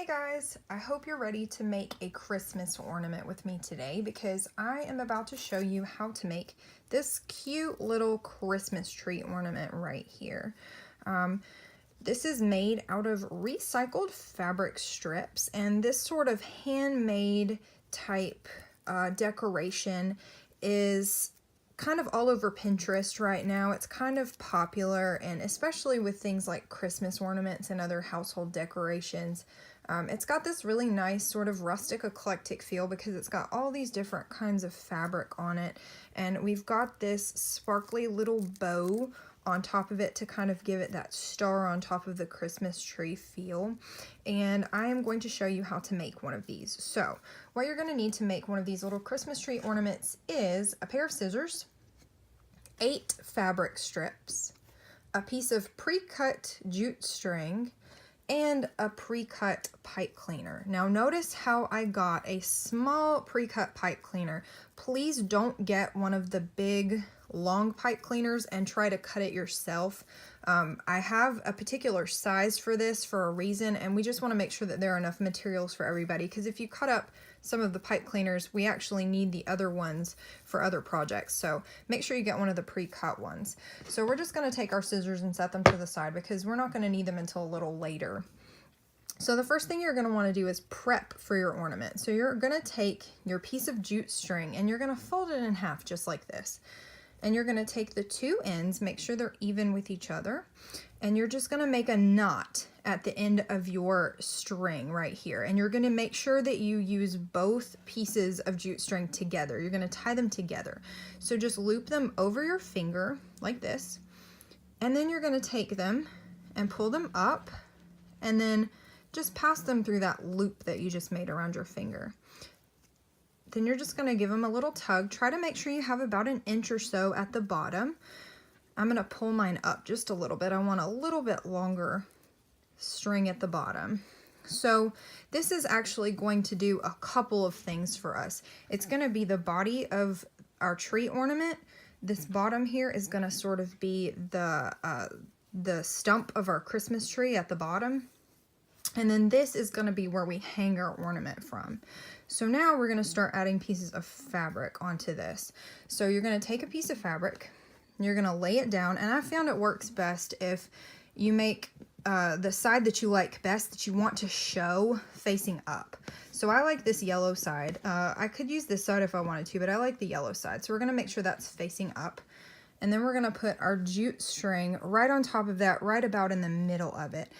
Hey guys, I hope you're ready to make a Christmas ornament with me today because I am about to show you how to make this cute little Christmas tree ornament right here. This is made out of recycled fabric strips, and this sort of handmade type decoration is kind of all over Pinterest right now. It's kind of popular, and especially with things like Christmas ornaments and other household decorations. It's got this really nice sort of rustic eclectic feel because it's got all these different kinds of fabric on it, and we've got this sparkly little bow on top of it to kind of give it that star on top of the Christmas tree feel. And I am going to show you how to make one of these. So what you're going to need to make one of these little Christmas tree ornaments is a pair of scissors, 8 fabric strips, a piece of pre-cut jute string, and a pre-cut pipe cleaner. Now notice how I got a small pre-cut pipe cleaner. Please don't get one of the big long pipe cleaners and try to cut it yourself. I have a particular size for this for a reason, and we just want to make sure that there are enough materials for everybody, because if you cut up some of the pipe cleaners, we actually need the other ones for other projects. So make sure you get one of the pre-cut ones. So we're just going to take our scissors and set them to the side because we're not going to need them until a little later. So the first thing you're going to want to do is prep for your ornament. So you're going to take your piece of jute string and you're going to fold it in half just like this. And you're going to take the two ends, make sure they're even with each other, and you're just going to make a knot at the end of your string right here. And you're going to make sure that you use both pieces of jute string together. You're going to tie them together. So just loop them over your finger like this, and then you're going to take them and pull them up, and then just pass them through that loop that you just made around your finger. Then you're just going to give them a little tug. Try to make sure you have about an inch or so at the bottom. I'm going to pull mine up just a little bit. I want a little bit longer string at the bottom. So this is actually going to do a couple of things for us. It's going to be the body of our tree ornament. This bottom here is going to sort of be the stump of our Christmas tree at the bottom. And then this is going to be where we hang our ornament from. So now we're going to start adding pieces of fabric onto this. So you're going to take a piece of fabric, you're going to lay it down, and I found it works best if you make the side that you like best, that you want to show, facing up. So I like this yellow side. I could use this side if I wanted to, but I like the yellow side. So we're going to make sure that's facing up. And then we're going to put our jute string right on top of that, right about in the middle of it.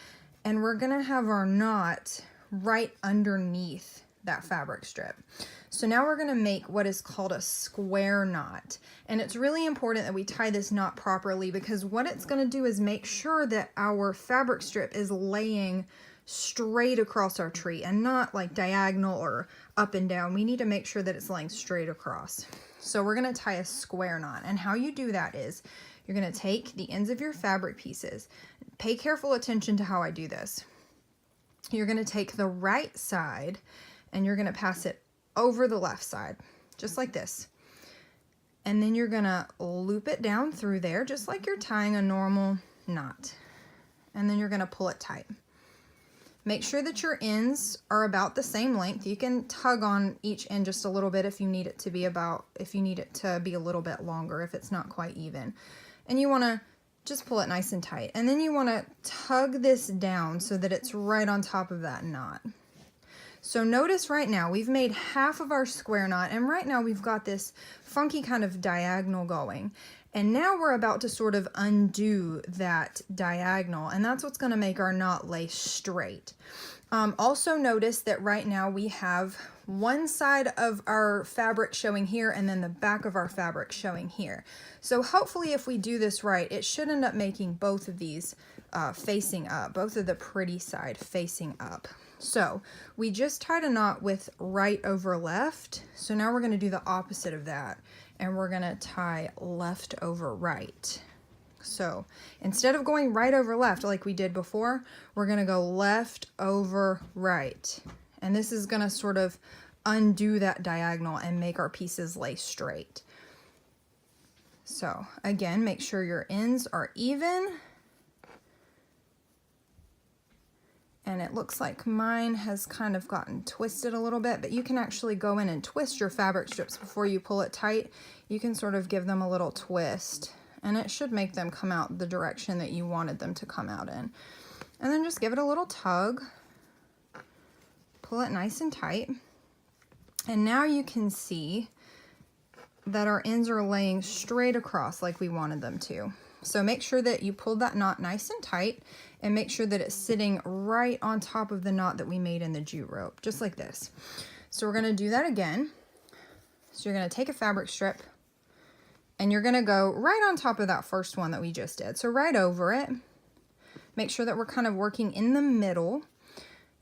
And we're going to have our knot right underneath that fabric strip. So now we're going to make what is called a square knot. And it's really important that we tie this knot properly, because what it's going to do is make sure that our fabric strip is laying straight across our tree and not like diagonal or up and down. We need to make sure that it's laying straight across. So we're going to tie a square knot. And how you do that is you're going to take the ends of your fabric pieces. Pay careful attention to how I do this. You're going to take the right side and you're going to pass it over the left side, just like this. And then you're going to loop it down through there, just like you're tying a normal knot. And then you're going to pull it tight. Make sure that your ends are about the same length. You can tug on each end just a little bit if you need it to be a little bit longer, if it's not quite even. And you want to just pull it nice and tight. And then you want to tug this down so that it's right on top of that knot. So notice right now we've made half of our square knot, and right now we've got this funky kind of diagonal going. And now we're about to sort of undo that diagonal, and that's what's going to make our knot lay straight. Also notice that right now we have one side of our fabric showing here and then the back of our fabric showing here. So hopefully if we do this right, it should end up making both of these facing up, both of the pretty side facing up. So we just tied a knot with right over left. So now we're going to do the opposite of that, and we're going to tie left over right. So instead of going right over left like we did before, we're going to go left over right. And this is going to sort of undo that diagonal and make our pieces lay straight. So again, make sure your ends are even. And it looks like mine has kind of gotten twisted a little bit, but you can actually go in and twist your fabric strips before you pull it tight. You can sort of give them a little twist, and it should make them come out the direction that you wanted them to come out in. And then just give it a little tug, pull it nice and tight. And now you can see that our ends are laying straight across like we wanted them to. So make sure that you pull that knot nice and tight, and make sure that it's sitting right on top of the knot that we made in the jute rope, just like this. So we're gonna do that again. So you're gonna take a fabric strip, and you're gonna go right on top of that first one that we just did. So right over it. Make sure that we're kind of working in the middle.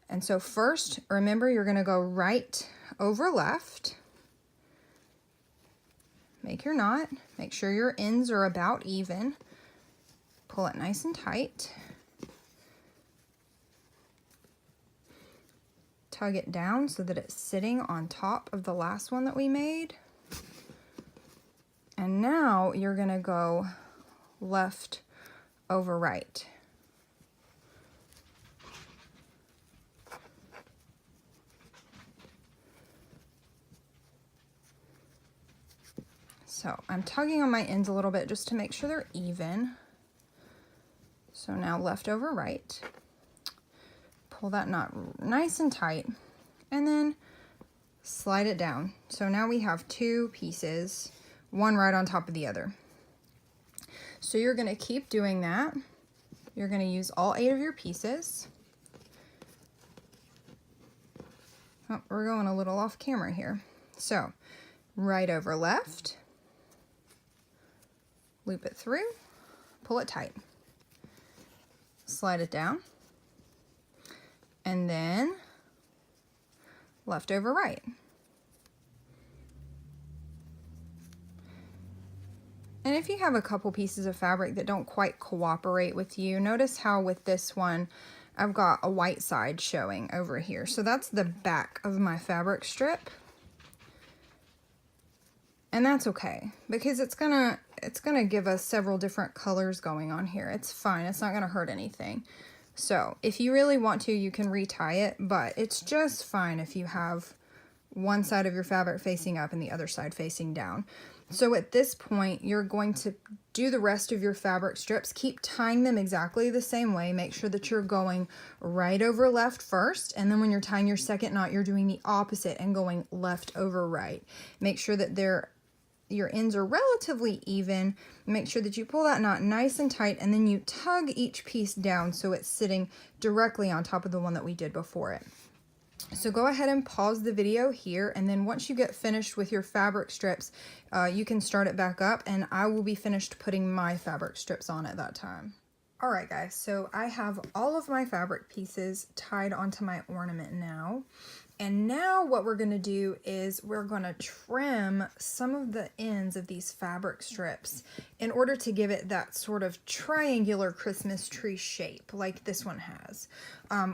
And so first, remember, you're gonna go right over left. Make your knot, make sure your ends are about even. Pull it nice and tight. Tug it down so that it's sitting on top of the last one that we made. And now you're gonna go left over right. So I'm tugging on my ends a little bit just to make sure they're even. So now left over right. Pull that knot nice and tight, and then slide it down. So now we have two pieces, one right on top of the other. So you're gonna keep doing that. You're gonna use all 8 of your pieces. Oh, we're going a little off camera here. So right over left, loop it through, pull it tight, slide it down, and then left over right. And if you have a couple pieces of fabric that don't quite cooperate with you, notice how with this one, I've got a white side showing over here. So that's the back of my fabric strip. And that's okay, because it's gonna give us several different colors going on here. It's fine, it's not gonna hurt anything. So if you really want to, you can retie it, but it's just fine if you have one side of your fabric facing up and the other side facing down. So at this point, you're going to do the rest of your fabric strips. Keep tying them exactly the same way. Make sure that you're going right over left first, and then when you're tying your second knot, you're doing the opposite and going left over right. Make sure that your ends are relatively even. Make sure that you pull that knot nice and tight, and then you tug each piece down so it's sitting directly on top of the one that we did before it. So go ahead and pause the video here, and then once you get finished with your fabric strips, you can start it back up, and I will be finished putting my fabric strips on at that time. Alright guys, so I have all of my fabric pieces tied onto my ornament now. And now what we're going to do is we're going to trim some of the ends of these fabric strips in order to give it that sort of triangular Christmas tree shape like this one has.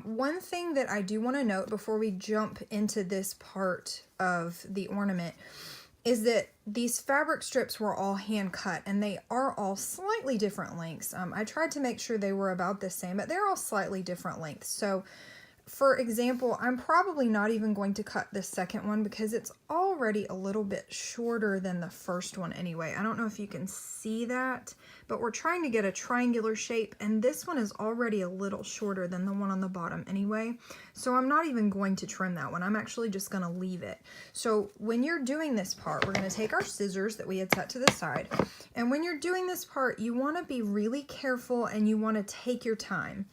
One thing that I do want to note before we jump into this part of the ornament is that these fabric strips were all hand cut, and they are all slightly different lengths. I tried to make sure they were about the same, but they're all slightly different lengths. So for example, I'm probably not even going to cut this second one because it's already a little bit shorter than the first one anyway. I don't know if you can see that, but we're trying to get a triangular shape, and this one is already a little shorter than the one on the bottom anyway. So I'm not even going to trim that one. I'm actually just going to leave it. So when you're doing this part, we're going to take our scissors that we had set to the side. And when you're doing this part, you want to be really careful, and you want to take your time,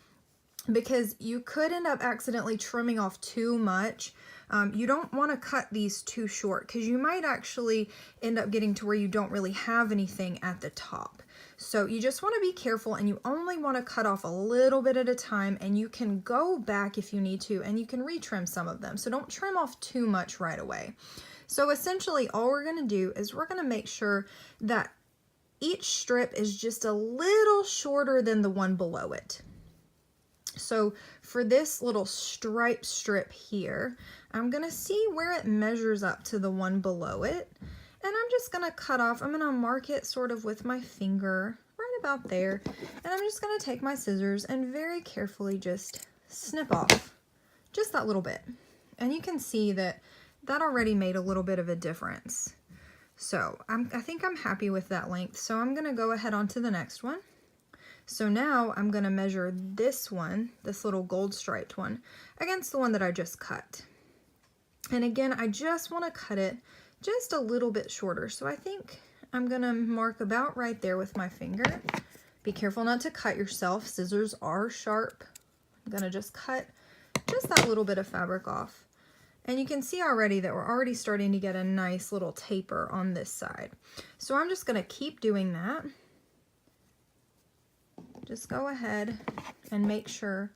because you could end up accidentally trimming off too much. You don't want to cut these too short, because you might actually end up getting to where you don't really have anything at the top. So you just want to be careful, and you only want to cut off a little bit at a time, and you can go back if you need to, and you can retrim some of them. So don't trim off too much right away. So essentially all we're going to do is we're going to make sure that each strip is just a little shorter than the one below it. So for this little stripe strip here, I'm going to see where it measures up to the one below it. And I'm just going to cut off, I'm going to mark it sort of with my finger right about there. And I'm just going to take my scissors and very carefully just snip off just that little bit. And you can see that that already made a little bit of a difference. So I think I'm happy with that length. So I'm going to go ahead on to the next one. So now I'm going to measure this one, this little gold striped one, against the one that I just cut. And again, I just want to cut it just a little bit shorter. So I think I'm going to mark about right there with my finger. Be careful not to cut yourself. Scissors are sharp. I'm going to just cut just that little bit of fabric off. And you can see already that we're already starting to get a nice little taper on this side. So I'm just going to keep doing that. Just go ahead and make sure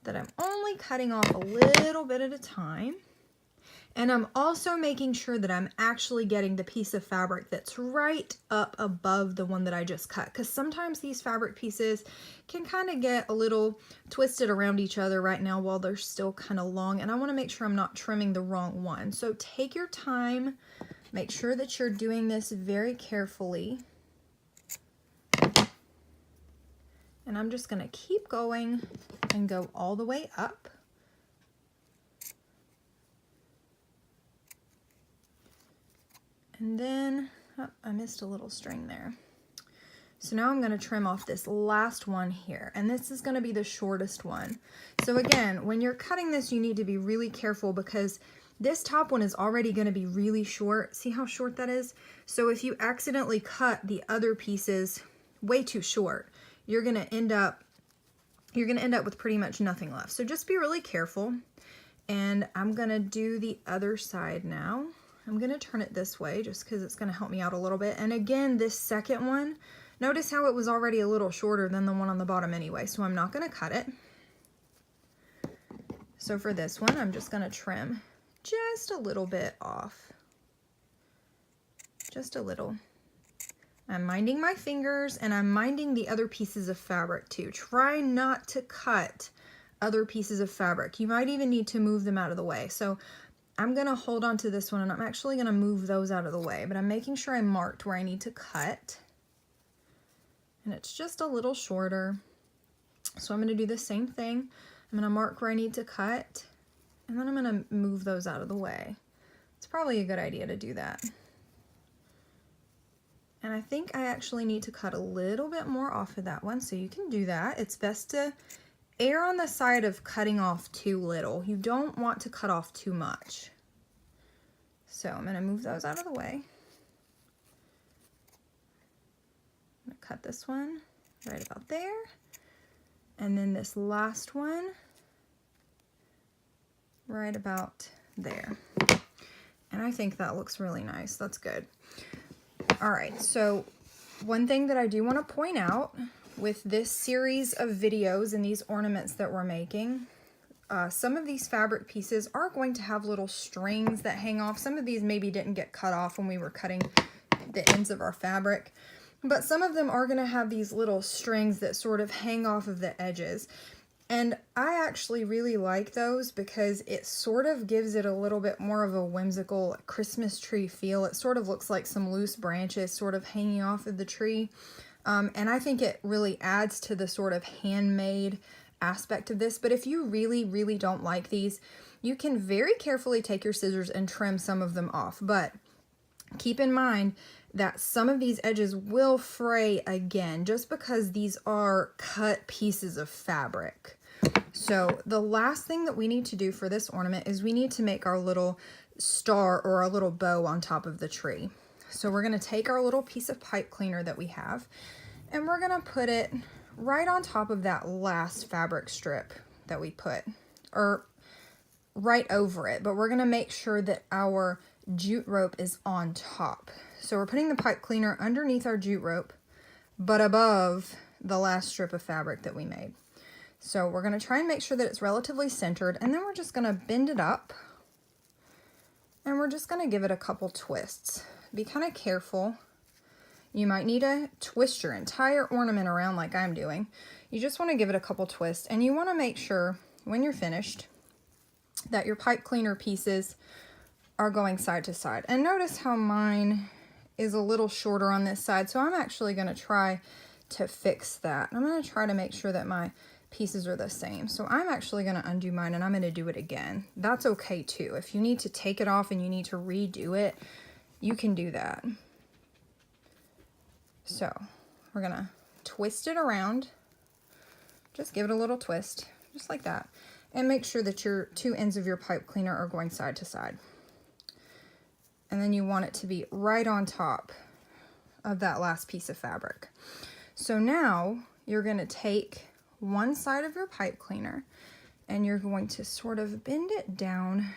that I'm only cutting off a little bit at a time. And I'm also making sure that I'm actually getting the piece of fabric that's right up above the one that I just cut. Because sometimes these fabric pieces can kind of get a little twisted around each other right now while they're still kind of long. And I want to make sure I'm not trimming the wrong one. So take your time. Make sure that you're doing this very carefully. And I'm just going to keep going and go all the way up. And then, oh, I missed a little string there. So now I'm going to trim off this last one here. And this is going to be the shortest one. So again, when you're cutting this, you need to be really careful because this top one is already going to be really short. See how short that is? So if you accidentally cut the other pieces way too short, you're going to end up with pretty much nothing left. So just be really careful. And I'm going to do the other side now. I'm going to turn it this way just because it's going to help me out a little bit. And again, this second one, notice how it was already a little shorter than the one on the bottom anyway, so I'm not going to cut it. So for this one, I'm just going to trim just a little bit off. Just a little. I'm minding my fingers and I'm minding the other pieces of fabric too. Try not to cut other pieces of fabric. You might even need to move them out of the way. So I'm going to hold on to this one and I'm actually going to move those out of the way, but I'm making sure I marked where I need to cut. And it's just a little shorter. So I'm going to do the same thing. I'm going to mark where I need to cut, and then I'm going to move those out of the way. It's probably a good idea to do that. And I think I actually need to cut a little bit more off of that one, so you can do that. It's best to err on the side of cutting off too little. You don't want to cut off too much. So I'm going to move those out of the way. I'm going to cut this one right about there. And then this last one right about there. And I think that looks really nice. That's good. All right, so one thing that I do want to point out with this series of videos and these ornaments that we're making, some of these fabric pieces are going to have little strings that hang off. Some of these maybe didn't get cut off when we were cutting the ends of our fabric, but some of them are going to have these little strings that sort of hang off of the edges. And I actually really like those because it sort of gives it a little bit more of a whimsical Christmas tree feel. It sort of looks like some loose branches sort of hanging off of the tree. And I think it really adds to the sort of handmade aspect of this. But if you really, really don't like these, you can very carefully take your scissors and trim some of them off. But keep in mind that some of these edges will fray again just because these are cut pieces of fabric. So the last thing that we need to do for this ornament is we need to make our little star or our little bow on top of the tree. So we're going to take our little piece of pipe cleaner that we have and we're going to put it right on top of that last fabric strip that we put, or right over it, but we're going to make sure that our jute rope is on top. So we're putting the pipe cleaner underneath our jute rope, but above the last strip of fabric that we made. So we're going to try and make sure that it's relatively centered, and then we're just going to bend it up, and we're just going to give it a couple twists. Be kind of careful. You might need to twist your entire ornament around like I'm doing. You just want to give it a couple twists, and you want to make sure when you're finished that your pipe cleaner pieces are going side to side. And notice how mine is a little shorter on this side, so I'm actually going to try to fix that. I'm going to try to make sure that my pieces are the same. So I'm actually going to undo mine and I'm going to do it again. That's okay too. If you need to take it off and you need to redo it, you can do that. So we're going to twist it around. Just give it a little twist, just like that. And make sure that your two ends of your pipe cleaner are going side to side. And then you want it to be right on top of that last piece of fabric. So now you're going to take one side of your pipe cleaner and you're going to sort of bend it down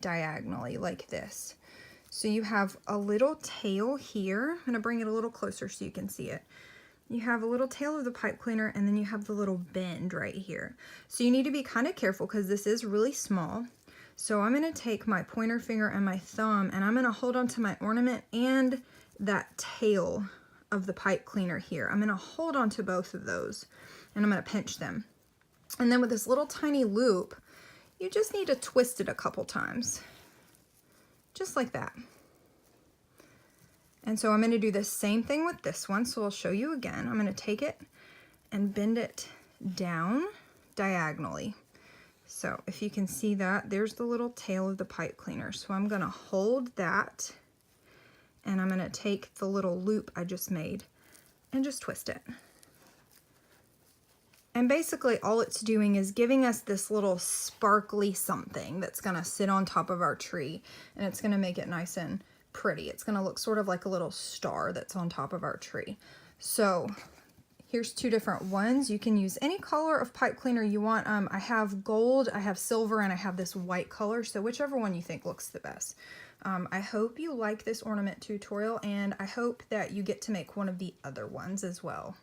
diagonally like this. So you have a little tail here. I'm going to bring it a little closer so you can see it. You have a little tail of the pipe cleaner and then you have the little bend right here. So you need to be kind of careful because this is really small. So I'm going to take my pointer finger and my thumb and I'm going to hold onto my ornament and that tail of the pipe cleaner here. I'm going to hold on to both of those and I'm going to pinch them. And then with this little tiny loop, you just need to twist it a couple times. Just like that. And so I'm going to do the same thing with this one. So I'll show you again. I'm going to take it and bend it down diagonally. So if you can see that, there's the little tail of the pipe cleaner. So I'm going to hold that and I'm going to take the little loop I just made and just twist it. And basically all it's doing is giving us this little sparkly something that's going to sit on top of our tree, and it's going to make it nice and pretty. It's going to look sort of like a little star that's on top of our tree. So here's two different ones. You can use any color of pipe cleaner you want. I have gold, I have silver, and I have this white color, so whichever one you think looks the best. I hope you like this ornament tutorial, and I hope that you get to make one of the other ones as well.